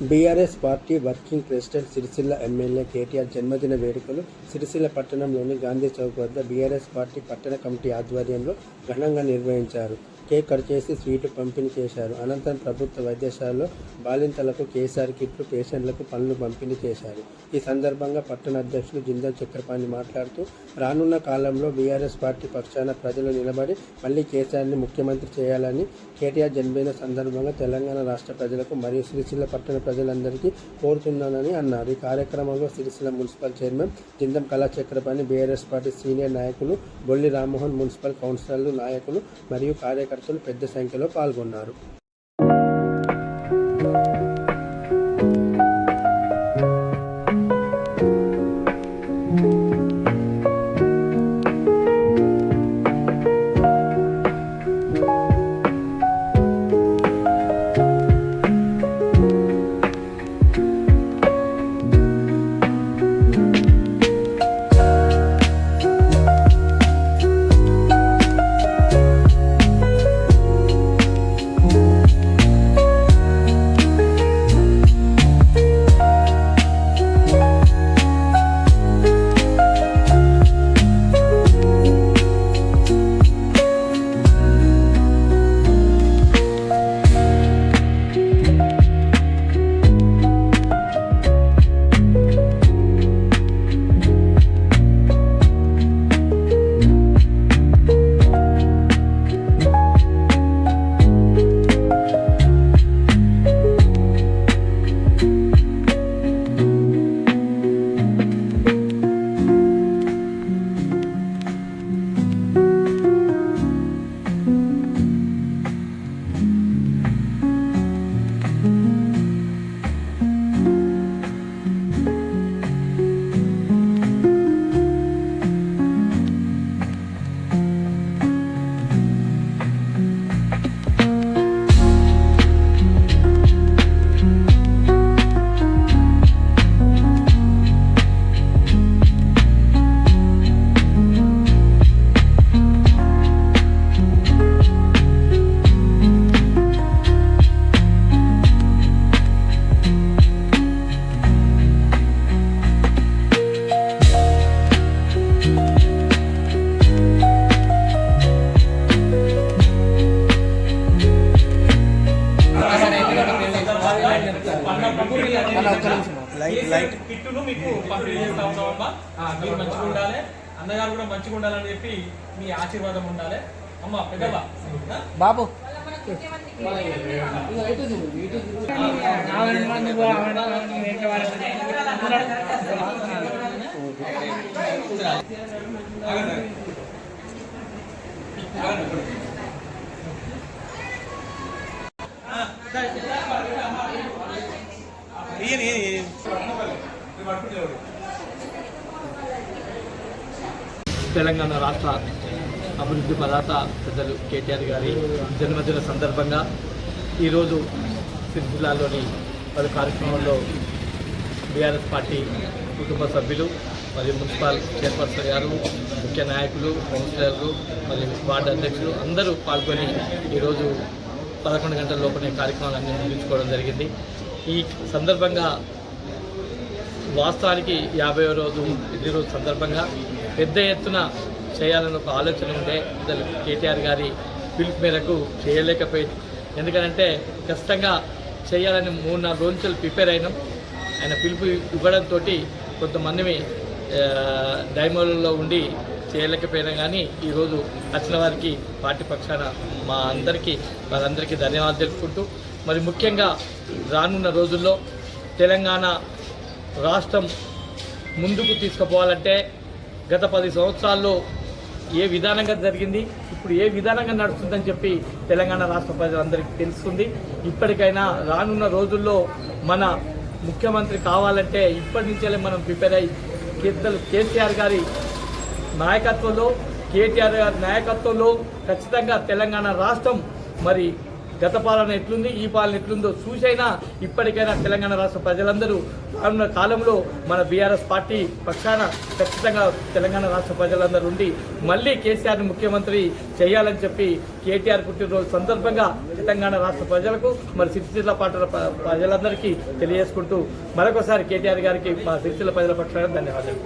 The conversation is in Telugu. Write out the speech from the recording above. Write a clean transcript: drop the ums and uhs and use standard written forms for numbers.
BRS party working president Sircilla MLA KTR జన్మదిన వేడుకలు సిరిసిల్ల పట్టణంలోని గాంధీ చౌక్ వద్ద బీఆర్ఎస్ పార్టీ పట్టణ కమిటీ ఆధ్వర్యంలో ఘనంగా నిర్వహించారు. కేక్ కట్ చేసి స్వీట్లు పంపిణీ చేశారు. అనంతరం ప్రభుత్వ వైద్యశాలలో బాలింతలకు కేసీఆర్ కిట్లు, పేషెంట్లకు పండ్లు పంపిణీ చేశారు. ఈ సందర్భంగా పట్టణ అధ్యక్షులు జిందల్ చక్రపాణి మాట్లాడుతూ, రానున్న కాలంలో బీఆర్ఎస్ పార్టీ పక్షాన ప్రజలు నిలబడి మళ్లీ కేసీఆర్ని ముఖ్యమంత్రి చేయాలని కేటీఆర్ జన్మదిన సందర్భంగా తెలంగాణ రాష్ట్ర ప్రజలకు మరియు సిరిసిల్ల పట్టణ ప్రజలందరికీ కోరుతున్నానని అన్నారు. ఈ కార్యక్రమంలో సిరిసిల్ల మున్సిపల్ చైర్మన్ జిందం కళా చక్రపాణి, బీఆర్ఎస్ పార్టీ సీనియర్ నాయకులు బొల్లి రామ్మోహన్, మున్సిపల్ కౌన్సిలర్లు, నాయకులు మరియు కార్యకర్తలు పెద్ద సంఖ్యలో పాల్గొన్నారు. కిట్టును మీకు పంపిణీ చేస్తా ఉన్నామమ్మా. మీరు మంచిగా ఉండాలి, అన్నగారు కూడా మంచిగా ఉండాలని చెప్పి మీ ఆశీర్వాదం ఉండాలి అమ్మా. పెద్దవా బాబు తెలంగాణ రాష్ట్ర అభివృద్ధి ప్రదాత పెద్దలు కేటీఆర్ గారి జన్మదిన సందర్భంగా ఈరోజు సిరిసిల్లాలోని పలు కార్యక్రమాల్లో బీఆర్ఎస్ పార్టీ కుటుంబ సభ్యులు మరియు మున్సిపల్ చైర్పర్సన్ గారు, ముఖ్య నాయకులు, కౌన్సిలర్లు మరియు వార్డు అధ్యక్షులు అందరూ పాల్గొని ఈరోజు 11 గంటల లోపలే కార్యక్రమాలన్నీ ముగించుకోవడం జరిగింది. ఈ సందర్భంగా వాస్తవానికి 50వ రోజు ఇది రోజు సందర్భంగా పెద్ద ఎత్తున చేయాలని ఒక ఆలోచన ఉండే కేటీఆర్ గారి పిలుపు మేరకు చేయలేకపోయింది. ఎందుకంటే ఖచ్చితంగా చేయాలని 3-4 రోజులు ప్రిపేర్ అయినాం. ఆయన పిలుపు ఇవ్వడంతో కొంతమంది డైమోలలో ఉండి చేయలేకపోయినా కానీ ఈరోజు వచ్చిన వారికి పార్టీ పక్షాన వారందరికీ ధన్యవాదాలు తెలుపుకుంటూ, మరి ముఖ్యంగా రానున్న రోజుల్లో తెలంగాణ రాష్ట్రం ముందుకు తీసుకుపోవాలంటే గత 10 సంవత్సరాల్లో ఏ విధానంగా జరిగింది, ఇప్పుడు ఏ విధానంగా నడుస్తుందని చెప్పి తెలంగాణ రాష్ట్ర ప్రజలందరికీ తెలుస్తుంది. ఇప్పటికైనా రానున్న రోజుల్లో మన ముఖ్యమంత్రి కావాలంటే ఇప్పటి నుంచే మనం ప్రిపేర్ అయ్యి కేసీఆర్ గారి నాయకత్వంలో, కేటీఆర్ గారి నాయకత్వంలో ఖచ్చితంగా తెలంగాణ రాష్ట్రం మరి గత పాలన ఎట్లుంది, ఈ పాలన ఎట్లుందో చూసైనా ఇప్పటికైనా తెలంగాణ రాష్ట్ర ప్రజలందరూ రానున్న కాలంలో మన బీఆర్ఎస్ పార్టీ పక్షాన ఖచ్చితంగా తెలంగాణ రాష్ట్ర ప్రజలందరూ ఉండి మళ్ళీ కేసీఆర్ని ముఖ్యమంత్రి చేయాలని చెప్పి కేటీఆర్ పుట్టినరోజు సందర్భంగా తెలంగాణ రాష్ట్ర ప్రజలకు మరి సిరిసిల్ల పట్టణ ప్రజలందరికీ తెలియజేసుకుంటూ మరొకసారి కేటీఆర్ గారికి మా సిరిసిల్ల ప్రజల పక్షాన ధన్యవాదాలు.